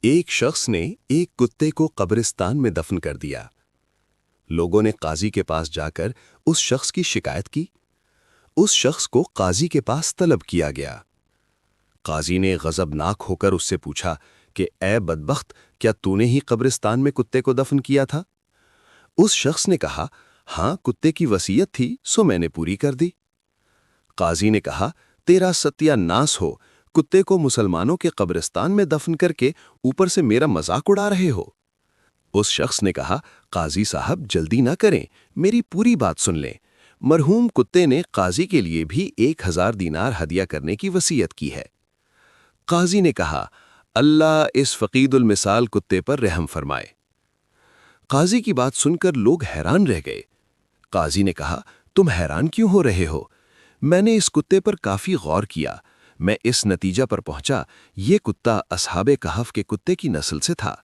ایک شخص نے ایک کتے کو قبرستان میں دفن کر دیا۔ لوگوں نے قاضی کے پاس جا کر اس شخص کی شکایت کی۔ اس شخص کو قاضی کے پاس طلب کیا گیا۔ قاضی نے غضبناک ہو کر اس سے پوچھا کہ اے بدبخت، کیا تو نے ہی قبرستان میں کتے کو دفن کیا تھا؟ اس شخص نے کہا، ہاں، کتے کی وصیت تھی سو میں نے پوری کر دی۔ قاضی نے کہا، تیرا ستیہ ناس ہو، کتے کو مسلمانوں کے قبرستان میں دفن کر کے اوپر سے میرا مذاق اڑا رہے ہو۔ اس شخص نے کہا، قاضی صاحب جلدی نہ کریں، میری پوری بات سن لیں۔ مرحوم کتے نے قاضی کے لیے بھی 1000 دینار ہدیہ کرنے کی وصیت کی ہے۔ قاضی نے کہا، اللہ اس فقید المثال کتے پر رحم فرمائے۔ قاضی کی بات سن کر لوگ حیران رہ گئے۔ قاضی نے کہا، تم حیران کیوں ہو رہے ہو؟ میں نے اس کتے پر کافی غور کیا۔ میں اس نتیجہ پر پہنچا، یہ کتا اصحاب کہف کے کتے کی نسل سے تھا۔